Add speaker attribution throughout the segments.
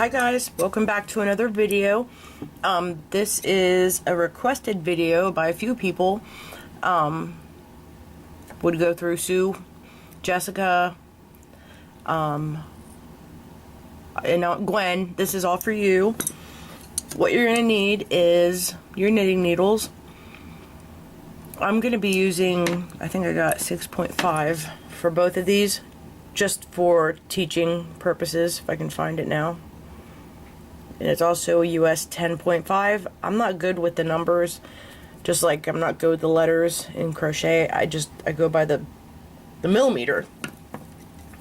Speaker 1: Hi guys, welcome back to another video. This is a requested video by a few people. Would go through Sue, Jessica, and Gwen. This is all for you. What you're going to need is your knitting needles. I'm going to be using, I think I got 6.5 for both of these, just for teaching purposes, if I can find it now. And it's also a US 10.5. I'm not good with the numbers, just like I'm not good with the letters in crochet. I go by the millimeter.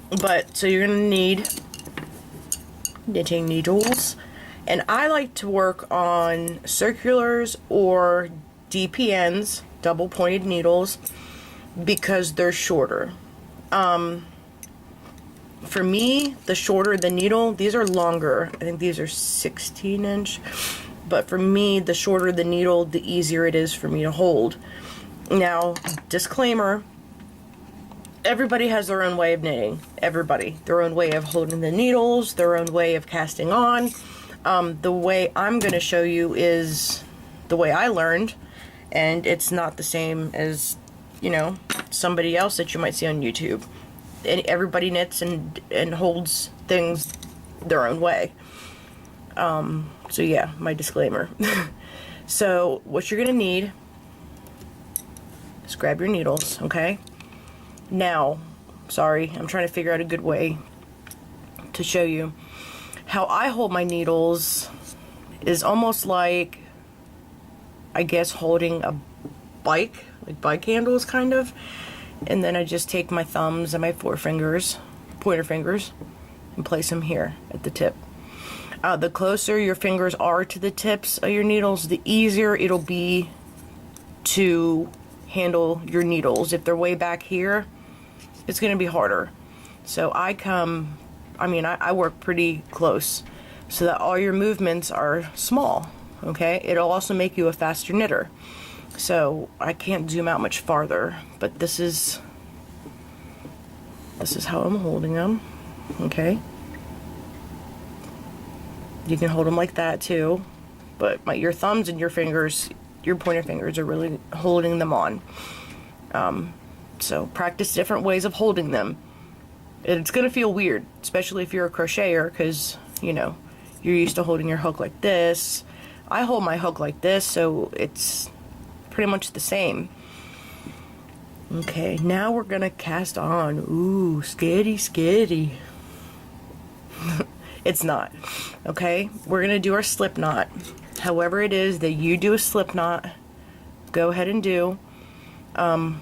Speaker 1: But so you're gonna need knitting needles, and I like to work on circulars or DPNs, double pointed needles, because they're shorter. For me, the shorter the needle, these are longer. I think these are 16 inch. But for me, the shorter the needle, the easier it is for me to hold. Now, disclaimer, everybody has their own way of knitting. Everybody. Their own way of holding the needles, their own way of casting on. The way I'm going to show you is the way I learned. And it's not the same as, you know, somebody else that you might see on YouTube. And everybody knits and holds things their own way. So yeah, my disclaimer. So what you're gonna need is grab your needles, okay? Now, sorry, I'm trying to figure out a good way to show you. How I hold my needles is almost like, I guess, holding a bike, like bike handles kind of. And then I just take my thumbs and my forefingers, pointer fingers, and place them here at the tip. The closer your fingers are to the tips of your needles, the easier it'll be to handle your needles. If they're way back here, it's going to be harder. So I work pretty close so that all your movements are small, okay? It'll also make you a faster knitter. So I can't zoom out much farther, but this is how I'm holding them, okay? You can hold them like that too, but your thumbs and your fingers, your pointer fingers, are really holding them on. So practice different ways of holding them. It's gonna feel weird, especially if you're a crocheter, because you know you're used to holding your hook like this. I hold my hook like this, so it's pretty much the same. Okay, now we're gonna cast on. Ooh, skitty. It's not. Okay, we're gonna do our slip knot. However it is that you do a slip knot, go ahead and do. I'll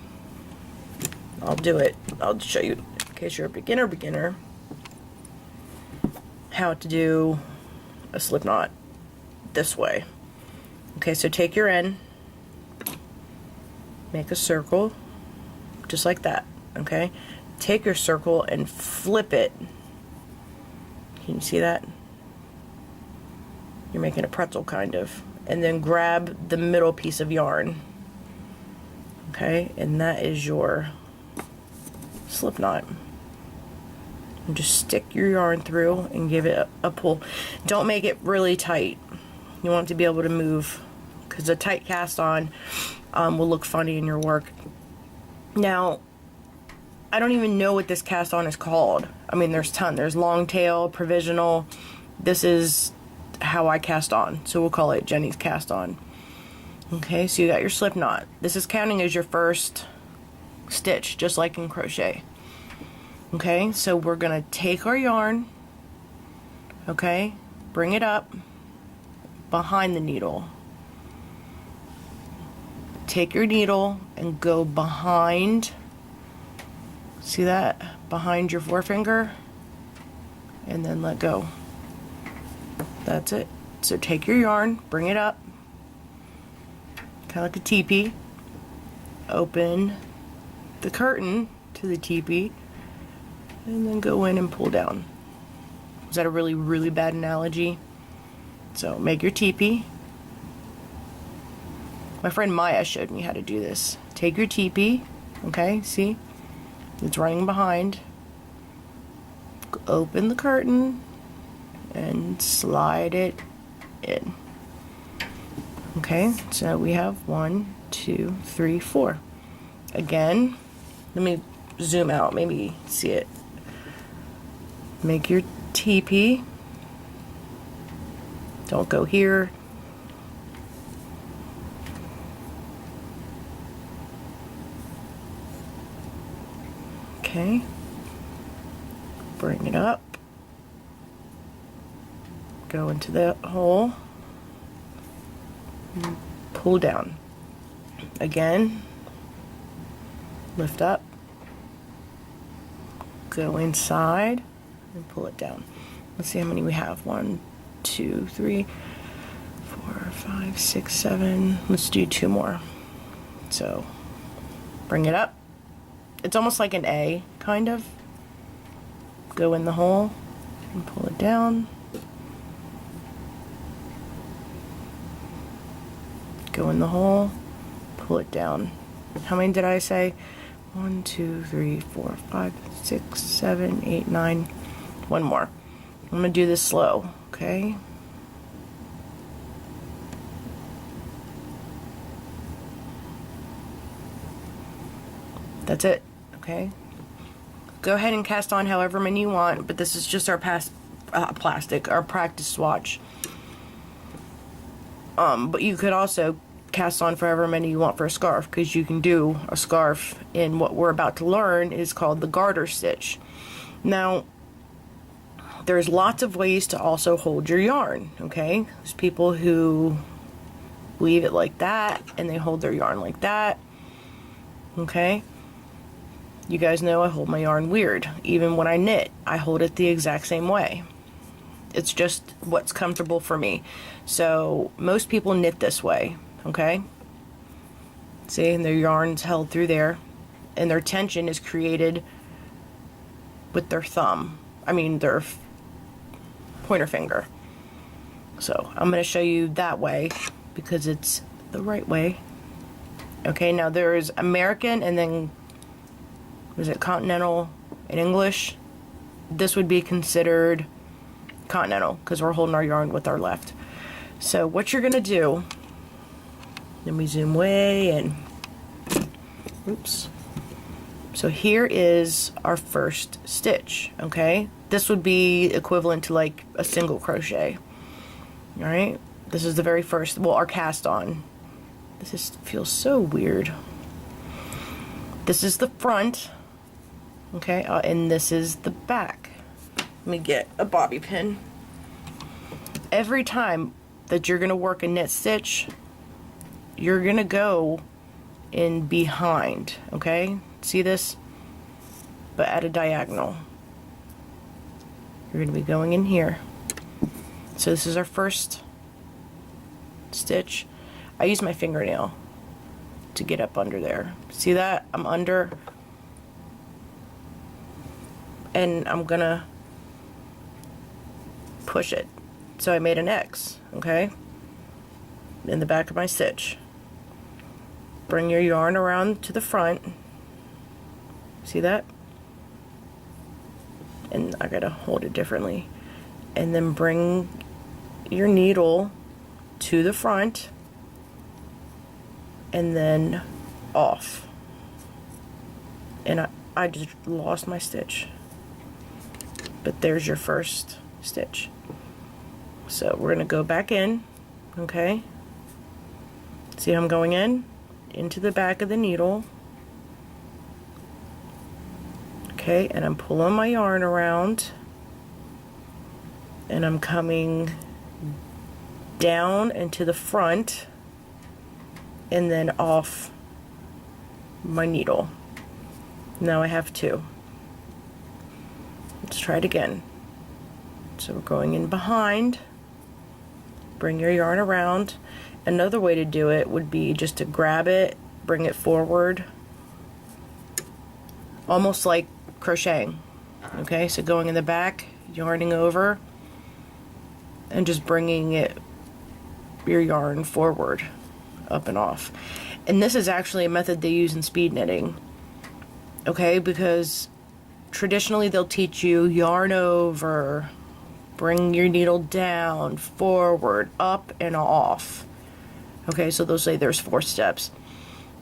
Speaker 1: do it. I'll show you, in case you're a beginner, how to do a slip knot this way. Okay, so take your end, make a circle, just like that, okay? Take your circle and flip it. Can you see that? You're making a pretzel, kind of. And then grab the middle piece of yarn. Okay, and that is your slip knot. And just stick your yarn through and give it a pull. Don't make it really tight. You want it to be able to move, because a tight cast on will look funny in your work. Now, I don't even know what this cast on is called. I mean, there's there's long tail, provisional. This is how I cast on, so we'll call it Jenny's cast on. Okay, so you got your slip knot. This is counting as your first stitch, just like in crochet. Okay, so we're gonna take our yarn, okay, bring it up behind the needle. Take your needle and go behind, see that? Behind your forefinger, and then let go. That's it. So take your yarn, bring it up, kind of like a teepee, open the curtain to the teepee, and then go in and pull down. Was that a really, really bad analogy? So make your teepee. My friend Maya showed me how to do this. Take your teepee, okay, see? It's running behind. Open the curtain and slide it in. Okay, so we have 1, 2, 3, 4. Again, let me zoom out, maybe see it. Make your teepee. Don't go here. Okay. Bring it up. Go into the hole. Pull down. Again. Lift up. Go inside and pull it down. Let's see how many we have. 1, 2, 3, 4, 5, 6, 7. Let's do 2 more. So bring it up. It's almost like an A, kind of. Go in the hole and pull it down. Go in the hole, pull it down. How many did I say? 1, 2, 3, 4, 5, 6, 7, 8, 9. 1 more. I'm gonna do this slow, okay? That's it, okay? Go ahead and cast on however many you want, but this is just our our practice swatch. But you could also cast on for however many you want for a scarf, because you can do a scarf in what we're about to learn is called the garter stitch. Now, there's lots of ways to also hold your yarn, okay? There's people who leave it like that, and they hold their yarn like that, okay? You guys know I hold my yarn weird. Even when I knit, I hold it the exact same way. It's just what's comfortable for me. So most people knit this way, okay? See, and their yarn's held through there, and their tension is created with their thumb. I mean, their pointer finger. So I'm going to show you that way because it's the right way. Okay, now there's American and then, was it continental in English? This would be considered continental because we're holding our yarn with our left. So what you're going to do, let me zoom way in. Oops. So here is our first stitch, okay? This would be equivalent to like a single crochet. All right? This is the very first, well, our cast on. This feels so weird. This is the front, okay? And this is the back. Let me get a bobby pin. Every time that you're gonna work a knit stitch, you're gonna go in behind, okay? See this? But at a diagonal. You're gonna be going in here. So this is our first stitch. I use my fingernail to get up under there. See that? I'm under. And I'm gonna push it. So I made an X, okay? In the back of my stitch. Bring your yarn around to the front. See that? And I gotta hold it differently. And then bring your needle to the front and then off. And I just lost my stitch. But there's your first stitch. So we're gonna go back in, okay? See how I'm going in? Into the back of the needle. Okay, and I'm pulling my yarn around. And I'm coming down into the front and then off my needle. Now I have two. Let's try it again. So we're going in behind, bring your yarn around. Another way to do it would be just to grab it, bring it forward, almost like crocheting. Okay, so going in the back, yarning over, and just bringing your yarn forward, up and off. And this is actually a method they use in speed knitting, okay, because traditionally they'll teach you yarn over, Bring your needle down, forward, up, and off. Okay, so they'll say there's 4 steps.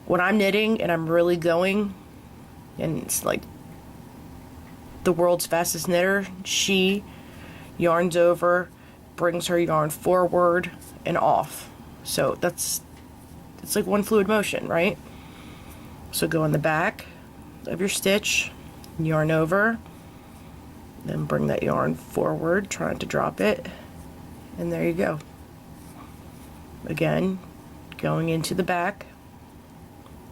Speaker 1: When I'm knitting and I'm really going, and it's like the world's fastest knitter, she yarns over, brings her yarn forward and off. So it's like one fluid motion, right? So go in the back of your stitch, yarn over, then bring that yarn forward, trying to drop it, and there you go. Again, going into the back,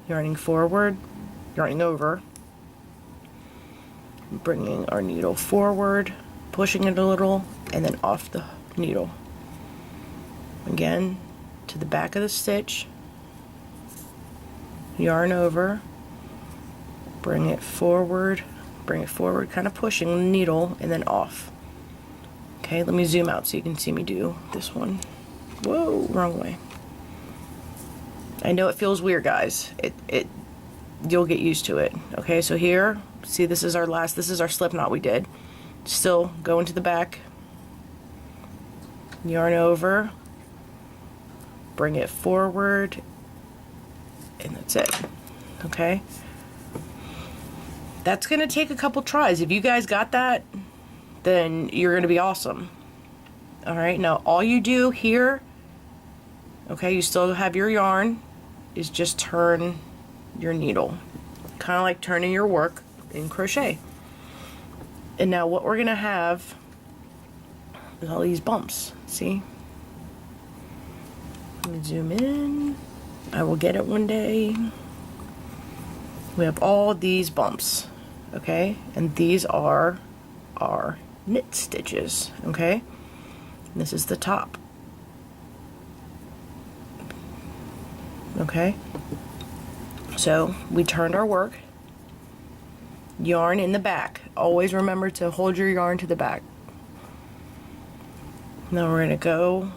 Speaker 1: yarning forward, yarning over, bringing our needle forward, pushing it a little, and then off the needle. Again, to the back of the stitch, yarn over, bring it forward, kind of pushing the needle, and then off. Okay, let me zoom out so you can see me do this one. Whoa, wrong way. I know it feels weird, guys. You'll get used to it. Okay, so here, see, this is our slip knot we did. Still go into the back, yarn over, bring it forward, and that's it. Okay, that's gonna take a couple tries. If you guys got that, then you're gonna be awesome. All right, now all you do here, okay, you still have your yarn, is just turn your needle, kind of like turning your work in crochet. And now what we're gonna have is all these bumps. See? Let me zoom in. I will get it one day. We have all these bumps, okay? And these are our knit stitches, okay? And this is the top. Okay? So we turned our work. Yarn in the back. Always remember to hold your yarn to the back. Now we're going to go,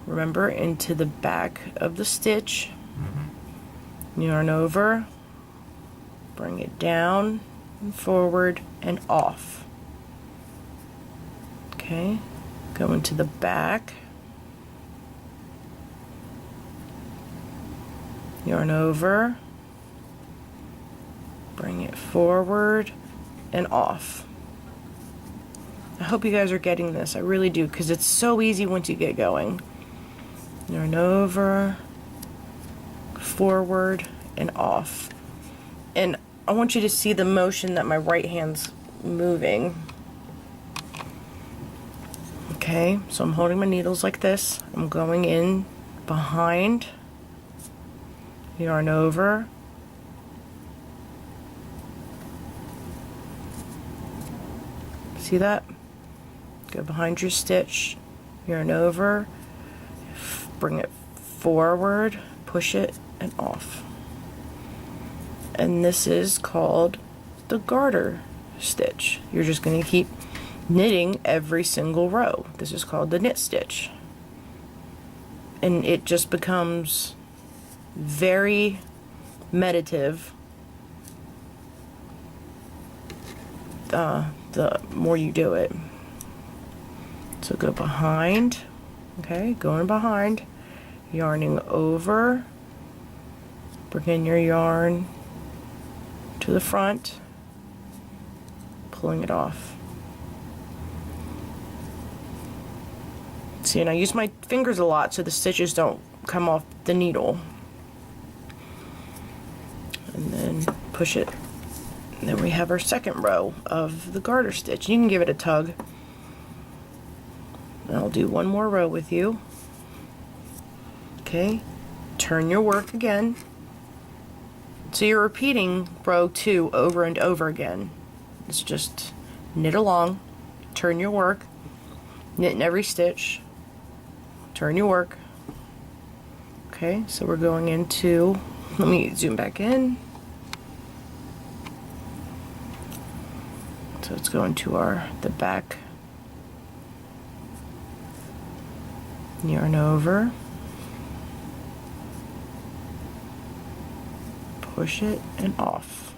Speaker 1: remember, into the back of the stitch. Yarn over. Bring it down and forward and off. Okay, go into the back. Yarn over. Bring it forward and off. I hope you guys are getting this. I really do, because it's so easy once you get going. Yarn over, forward, and off. And I want you to see the motion that my right hand's moving. Okay, so I'm holding my needles like this. I'm going in behind, yarn over, see that? Go behind your stitch, yarn over, bring it forward, push it, and off. And this is called the garter stitch. You're just going to keep knitting every single row. This is called the knit stitch. And it just becomes very meditative the more you do it. So go behind, okay, going behind, yarning over, bring in your yarn to the front, pulling it off. See, and I use my fingers a lot so the stitches don't come off the needle. And then push it. And then we have our second row of the garter stitch. You can give it a tug. And I'll do one more row with you. Okay, turn your work again. So you're repeating row 2 over and over again. It's just knit along, turn your work, knit in every stitch, turn your work. Okay, so we're going into, let me zoom back in. So let's go into the back. Yarn over. Push it and off.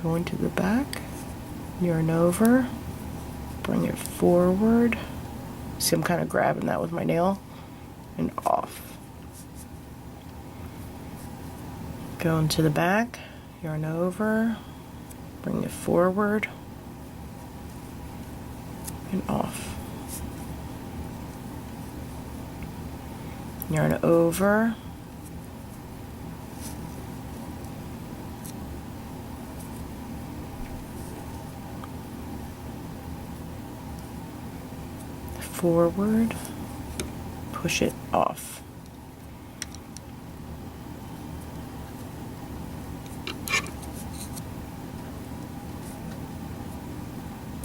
Speaker 1: Go into the back. Yarn over. bring it forward. See, I'm kind of grabbing that with my nail, and off. Go into the back, yarn over, bring it forward, and off. Yarn over, forward, push it off.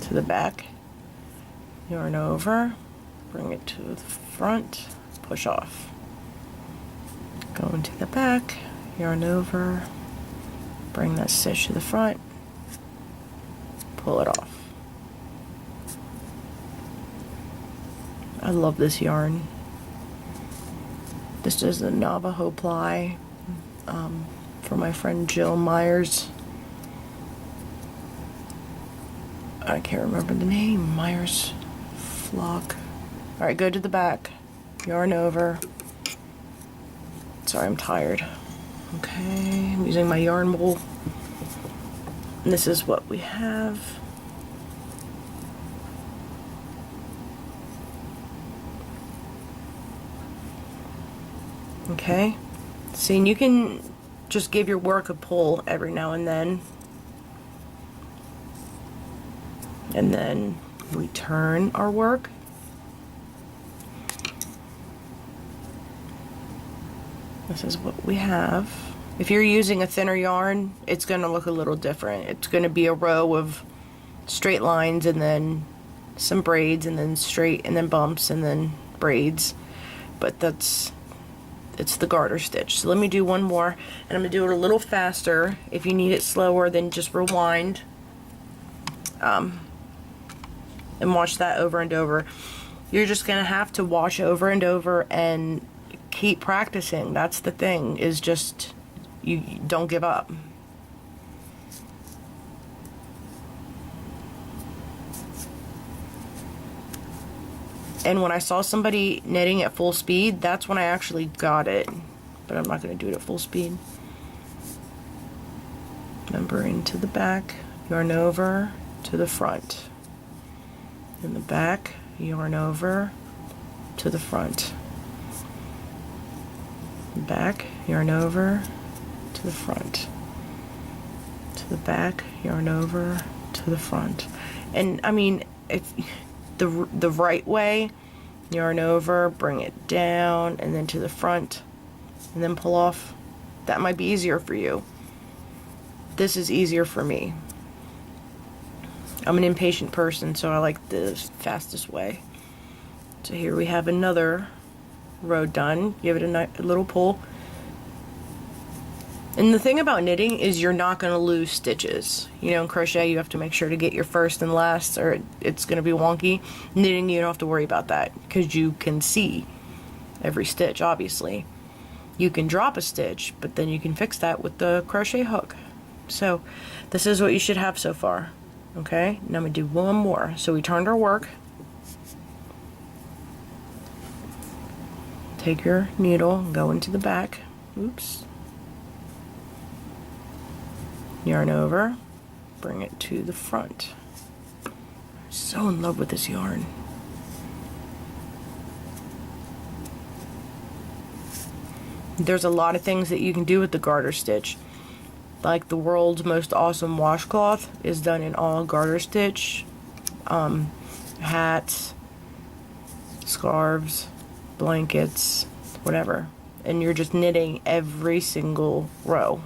Speaker 1: To the back, yarn over, bring it to the front, push off. Go into the back, yarn over, bring that stitch to the front, pull it off. I love this yarn. This is the Navajo ply for my friend Jill Myers. I can't remember the name. Myers Flock. Alright, go to the back, yarn over. Sorry, I'm tired. Okay, I'm using my yarn bowl. And this is what we have. Okay, see, and you can just give your work a pull every now and then we turn our work. This is what we have. If you're using a thinner yarn, it's going to look a little different. It's going to be a row of straight lines and then some braids and then straight and then bumps and then braids, but it's the garter stitch. So let me do one more, and I'm going to do it a little faster. If you need it slower, then just rewind and watch that over and over. You're just going to have to watch over and over and keep practicing. That's the thing, is just you don't give up. And when I saw somebody knitting at full speed, that's when I actually got it. But I'm not going to do it at full speed. Remember, into the back, yarn over to the front. In the back, yarn over to the front. Back, yarn over to the front. To the back, yarn over to the front. And I mean, if the right way, yarn over, bring it down, and then to the front, and then pull off. That might be easier for you. This is easier for me. I'm an impatient person, so I like the fastest way. So here we have another row done. Give it a little pull. And the thing about knitting is you're not going to lose stitches. You know, in crochet you have to make sure to get your first and last, or it's going to be wonky. Knitting, you don't have to worry about that because you can see every stitch, obviously. You can drop a stitch, but then you can fix that with the crochet hook. So this is what you should have so far. Okay, now I'm going to do one more. So we turned our work. Take your needle and go into the back. Oops. Yarn over, bring it to the front. I'm so in love with this yarn. There's a lot of things that you can do with the garter stitch. Like the world's most awesome washcloth is done in all garter stitch. Hats, scarves, blankets, whatever. And you're just knitting every single row.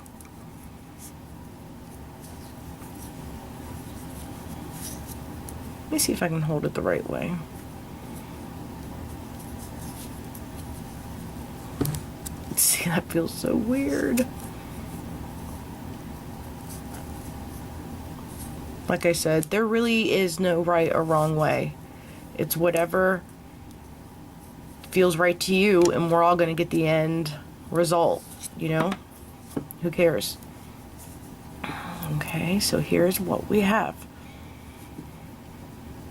Speaker 1: Let me see if I can hold it the right way. See, that feels so weird. Like I said, there really is no right or wrong way. It's whatever feels right to you, and we're all going to get the end result, you know? Who cares? Okay, so here's what we have.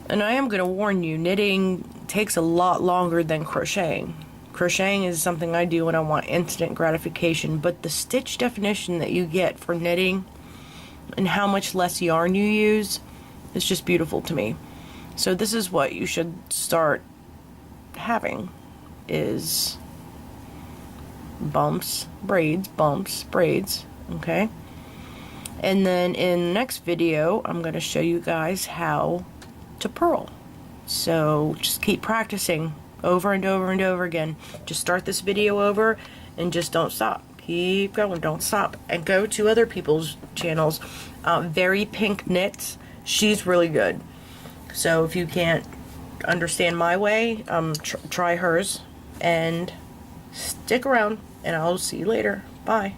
Speaker 1: And I am going to warn you, knitting takes a lot longer than crocheting. Crocheting is something I do when I want instant gratification, but the stitch definition that you get for knitting and how much less yarn you use is just beautiful to me. So this is what you should start having, is bumps, braids, okay? And then in the next video, I'm going to show you guys how to purl. So just keep practicing over and over and over again. Just start this video over and just don't stop. Keep going, don't stop. And go to other people's channels. Very Pink Knits, she's really good. So if you can't understand my way, try hers and stick around, and I'll see you later. Bye.